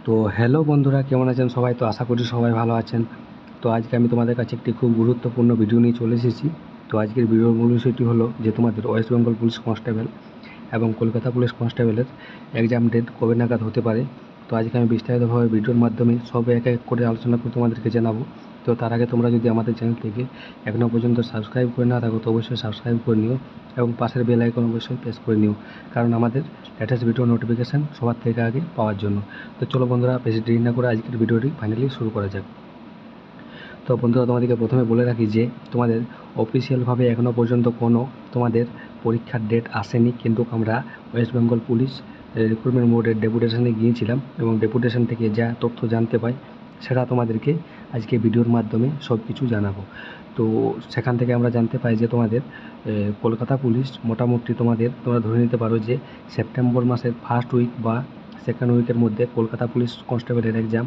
তো হ্যালো বন্ধুরা, কেমন আছেন সবাই? তো আশা করি সবাই ভালো আছেন। তো আজকে আমি তোমাদের কাছে একটি খুব গুরুত্বপূর্ণ ভিডিও নিয়ে চলে এসেছি। তো আজকের ভিডিওর মূল বিষয়টি হলো যে তোমাদের ওয়েস্ট বেঙ্গল পুলিশ কনস্টেবল এবং কলকাতা পুলিশ কনস্টেবলের এক্সাম ডেট কবে নাগাদ হতে পারে। তো আজকে আমি বিস্তারিতভাবে ভিডিওর মাধ্যমে সব এক এক করে আলোচনা করে তোমাদেরকে জানাবো। তো তার আগে তোমরা যদি আমাদের চ্যানেলটিকে এখনও পর্যন্ত সাবস্ক্রাইব করে না থাকো তো অবশ্যই সাবস্ক্রাইব করে নিও এবং পাশের বেল আইকন অবশ্যই প্রেস করে নিও, কারণ আমাদের লেটেস্ট ভিডিও নোটিফিকেশান সবার থেকে আগে পাওয়ার জন্য। তো চলো বন্ধুরা, বেশি দেরি না করে আজকের ভিডিওটি ফাইনালি শুরু করা যাক। তো বন্ধুরা, তোমাদেরকে প্রথমে বলে রাখি যে তোমাদের অফিসিয়ালভাবে এখনও পর্যন্ত কোনো তোমাদের পরীক্ষার ডেট আসেনি, কিন্তু আমরা ওয়েস্ট বেঙ্গল পুলিশ রিক্রুটমেন্ট বোর্ডের ডেপুটেশনে গিয়েছিলাম এবং ডেপুটেশন থেকে যা তথ্য জানতে পাই সেটা তোমাদেরকে আজকে ভিডিওর মাধ্যমে সব কিছু জানাবো। তো সেখান থেকে আমরা জানতে পাই যে তোমাদের কলকাতা পুলিশ মোটামুটি তোমরা ধরে নিতে পারো যে সেপ্টেম্বর মাসের ফার্স্ট উইক বা সেকেন্ড উইকের মধ্যে কলকাতা পুলিশ কনস্টেবলের এক্সাম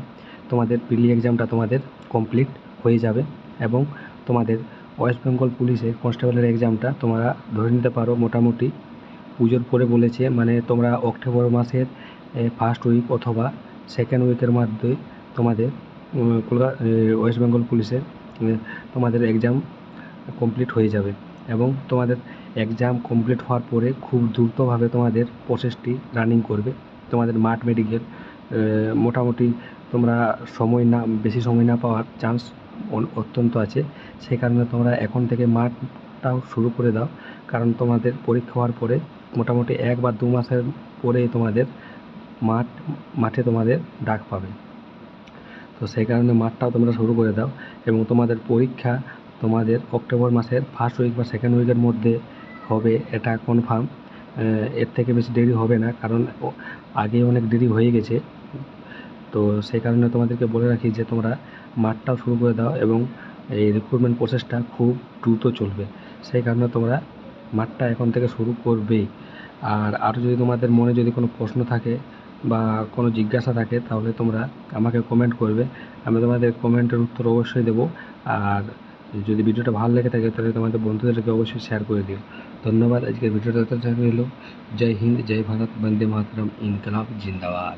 তোমাদের প্রিলি এক্সামটা তোমাদের কমপ্লিট হয়ে যাবে এবং তোমাদের ওয়েস্ট বেঙ্গল পুলিশের কনস্টেবলের এক্সামটা তোমরা ধরে নিতে পারো মোটামুটি পুজোর পরে বলেছে, মানে তোমরা অক্টোবর মাসের ফার্স্ট উইক অথবা সেকেন্ড উইকের মধ্যে তোমাদের ওয়েস্ট বেঙ্গল পুলিশের তোমাদের এক্সাম কমপ্লিট হয়ে যাবে এবং তোমাদের এক্সাম কমপ্লিট হওয়ার পরে খুব দ্রুতভাবে তোমাদের প্রসেসটি রানিং করবে। তোমাদের মাঠ মেডিকেল মোটামুটি তোমরা বেশি সময় না পাওয়ার চান্স অত্যন্ত আছে। সেই কারণে তোমরা এখন থেকে মাঠটাও শুরু করে দাও, কারণ তোমাদের পরীক্ষা হওয়ার পরে মোটামুটি 1 বা 2 মাসের পরেই তোমাদের মাঠে তোমাদের ডাক পাবে। তো সেই কারণে মাঠটাও তোমরা শুরু করে দাও এবং তোমাদের পরীক্ষা তোমাদের অক্টোবর মাসের ফার্স্ট উইক বা সেকেন্ড উইকের মধ্যে হবে, এটা কনফার্ম। এর থেকে বেশি দেরি হবে না, কারণ আগেই অনেক দেরি হয়ে গেছে। তো সেই কারণে তোমাদেরকে বলে রাখি যে তোমরা মাঠটাও শুরু করে দাও এবং এই রিক্রুটমেন্ট প্রসেসটা খুব দ্রুত চলবে। সেই কারণে তোমরা মাঠটা এখন থেকে শুরু করবেই। আর আরও যদি তোমাদের মনে যদি কোনো প্রশ্ন থাকে বা কোনো জিজ্ঞাসা থাকে তাহলে তোমরা আমাকে কমেন্ট করবে, আমি তোমাদের কমেন্টের উত্তর অবশ্যই দেবো। আর যদি ভিডিওটা ভালো লেগে থাকে তাহলে তোমাদের বন্ধুদেরকে অবশ্যই শেয়ার করে দিও। ধন্যবাদ। আজকের ভিডিওটা এত হলো। জয় হিন্দ, জয় ভারত, বন্দে মাতরম, ইনকলাব জিন্দাবাদ।